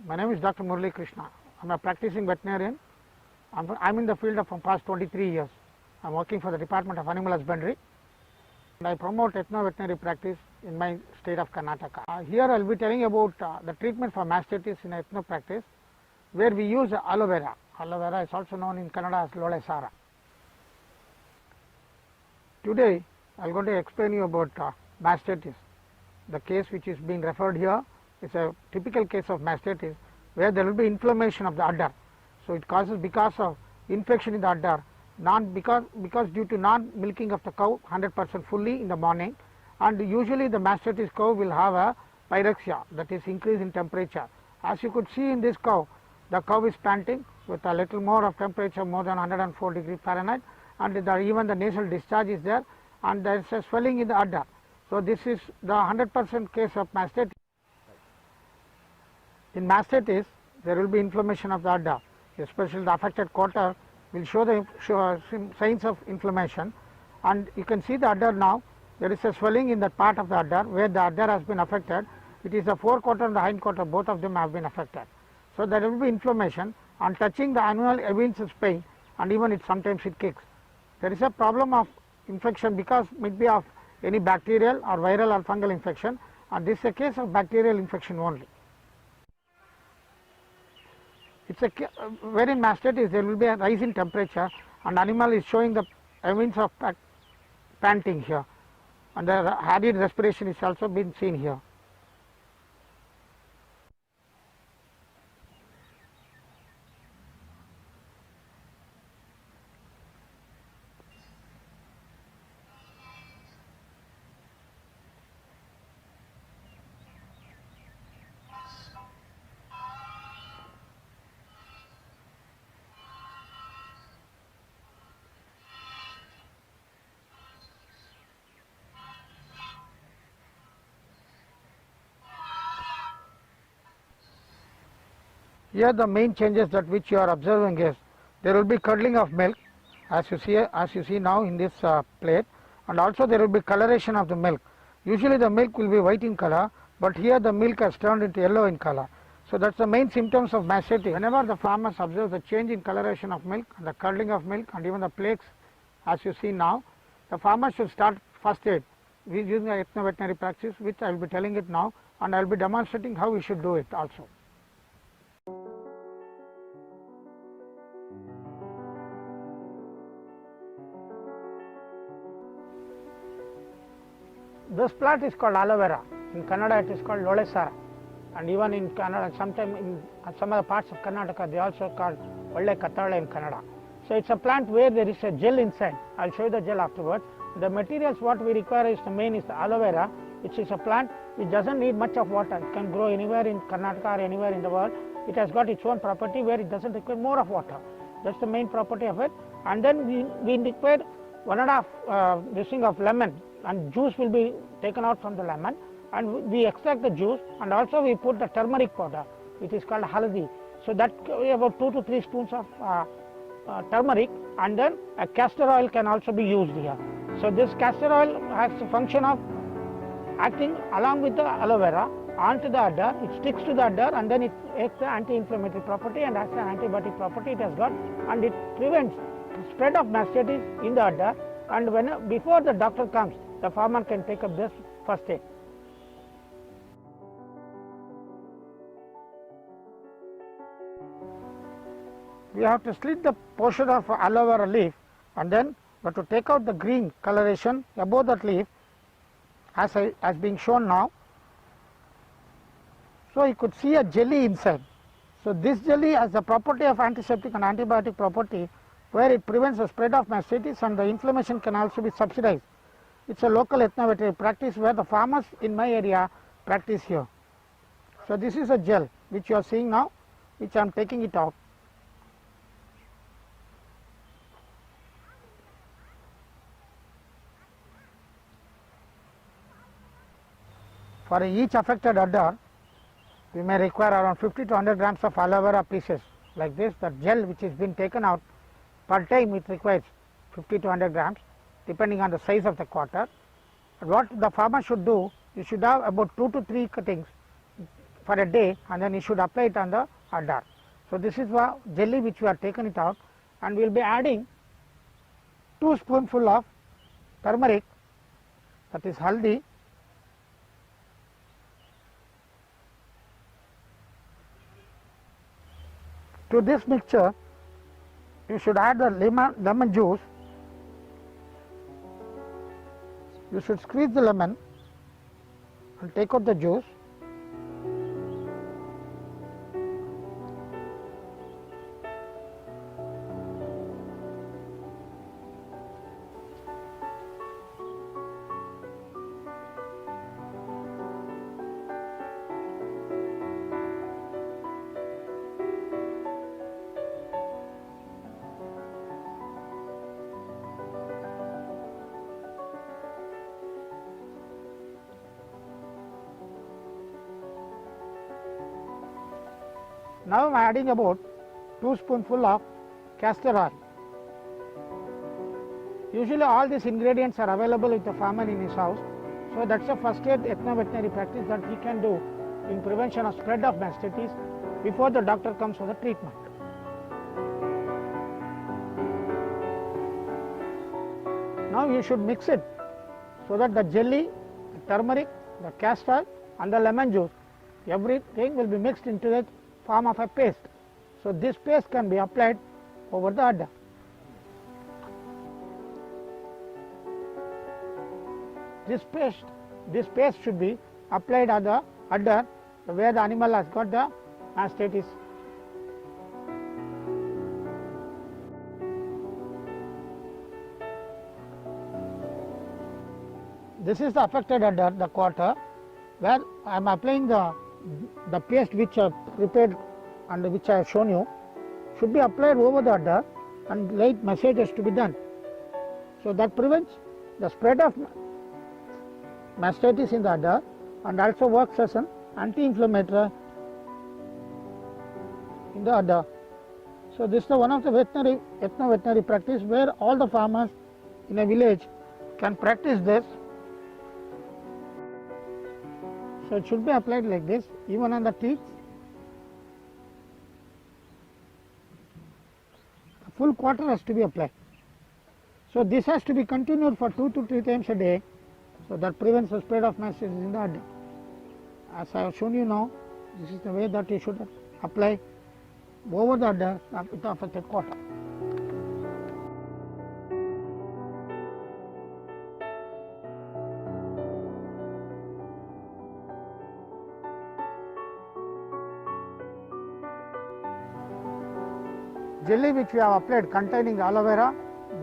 My name is Dr. Murali Krishna. I am a practicing veterinarian. I am in the field from past 23 years. I am working for the Department of Animal Husbandry and I promote ethno-veterinary practice in my state of Karnataka. Here I will be telling about the treatment for mastitis in ethno practice, where we use aloe vera. Aloe vera is also known in Kannada as ALOE VERA. Today I am going to explain you about mastitis. The case which is being referred here is a typical case of mastitis where there will be inflammation of the udder. So it causes because of infection in the udder, because due to non-milking of the cow 100% fully in the morning, and usually the mastitis cow will have a pyrexia, that is increase in temperature. As you could see in this cow, the cow is panting with a little more of temperature, more than 104 degree Fahrenheit, and even the nasal discharge is there, and there is a swelling in the udder. So this is the 100% case of mastitis. In mastitis, there will be inflammation of the udder, especially the affected quarter will show the signs of inflammation, and you can see the udder now. There is a swelling in that part of the udder where the udder has been affected. It is the forequarter and the hindquarter, both of them have been affected. So there will be inflammation, and touching the animal evinces pain, and even sometimes it kicks. There is a problem of infection because maybe of any bacterial or viral or fungal infection, and this is a case of bacterial infection only. It's where in mastitis there will be a rise in temperature, and animal is showing the evidence of panting here, and the hurried respiration is also been seen here. Here the main changes that which you are observing is there will be curdling of milk, as you see now in this plate, and also there will be coloration of the milk. Usually the milk will be white in color, but here the milk has turned into yellow in color. So that's the main symptoms of mastitis. Whenever the farmers observe the change in coloration of milk, the curdling of milk, and even the plaques, as you see now, the farmer should start first aid using the ethno-veterinary practice, which I will be telling it now, and I will be demonstrating how we should do it also. This plant is called aloe vera. In Kannada it is called ALOE VERA, and even in Kannada, sometimes in some other parts of Karnataka they also call Olle Kattale in Kannada. So it's a plant where there is a gel inside. I'll show you the gel afterwards. The materials what we require is the main is the aloe vera, which is a plant which doesn't need much of water. It can grow anywhere in Karnataka or anywhere in the world. It has got its own property where it doesn't require more of water. That's the main property of it. And then we require 1.5 this thing of lemon, and juice will be taken out from the lemon, and we extract the juice, and also we put the turmeric powder, it is called haldi. So that about 2 to 3 spoons of turmeric, and then a castor oil can also be used here. So this castor oil has the function of acting along with the aloe vera onto the udder. It sticks to the udder, and then it has the anti-inflammatory property and has the antibiotic property it has got, and it prevents spread of mastitis in the udder. And before the doctor comes, the farmer can take up this first aid. We have to slit the portion of aloe vera leaf, and then we have to take out the green coloration above that leaf, as being shown now. So you could see a jelly inside. So this jelly has the property of antiseptic and antibiotic property, where it prevents the spread of mastitis, and the inflammation can also be subsidized. It's a local ethno-veterinary practice where the farmers in my area practice here. So this is a gel which you are seeing now, which I am taking it out. For each affected udder, we may require around 50 to 100 grams of aloe vera pieces like this. The gel which is been taken out, per time it requires 50 to 100 grams depending on the size of the quarter. And what the farmer should do, you should have about 2 to 3 cuttings for a day, and then you should apply it on the udder. So this is the jelly which we are taken it out, and we will be adding 2 spoonful of turmeric, that is haldi, to this mixture. You should add the lemon juice. You should squeeze the lemon and take out the juice. Now I am adding about 2 spoonful of castor oil. Usually all these ingredients are available with the farmer in his house. So that's the first aid ethno-veterinary practice that he can do in prevention of spread of mastitis before the doctor comes for the treatment. Now you should mix it so that the jelly, the turmeric, the castor oil and the lemon juice, everything will be mixed into the form of a paste. So this paste can be applied over the udder. This paste should be applied at the udder where the animal has got the mastitis. This is the affected udder, the quarter, where I am applying the paste which I have prepared and which I have shown you, should be applied over the udder and light massages to be done. So that prevents the spread of mastitis in the udder and also works as an anti-inflammatory in the udder. So this is one of the ethno-veterinary practice where all the farmers in a village can practice this. So it should be applied like this, even on the teeth. The full quarter has to be applied. So this has to be continued for 2 to 3 times a day, so that prevents the spread of mastitis in the udder. As I have shown you now, this is the way that you should apply over the udder with the affected quarter. Jelly which we have applied containing aloe vera,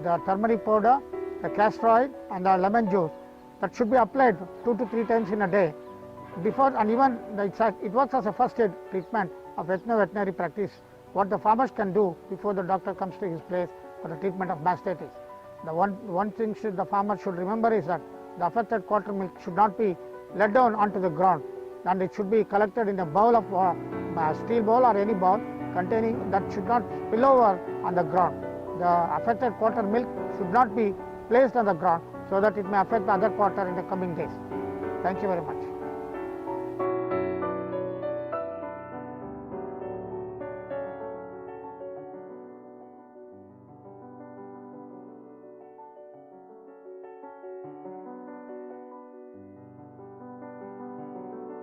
the turmeric powder, the castor oil and the lemon juice, that should be applied 2 to 3 times in a day before, and even it works as a first aid treatment of ethno-veterinary practice, what the farmers can do before the doctor comes to his place for the treatment of mastitis. The one thing the farmer should remember is that the affected quarter milk should not be let down onto the ground, and it should be collected in a bowl of steel bowl or any bowl containing, that should not spill over on the ground. The affected quarter milk should not be placed on the ground so that it may affect the other quarter in the coming days. Thank you very much.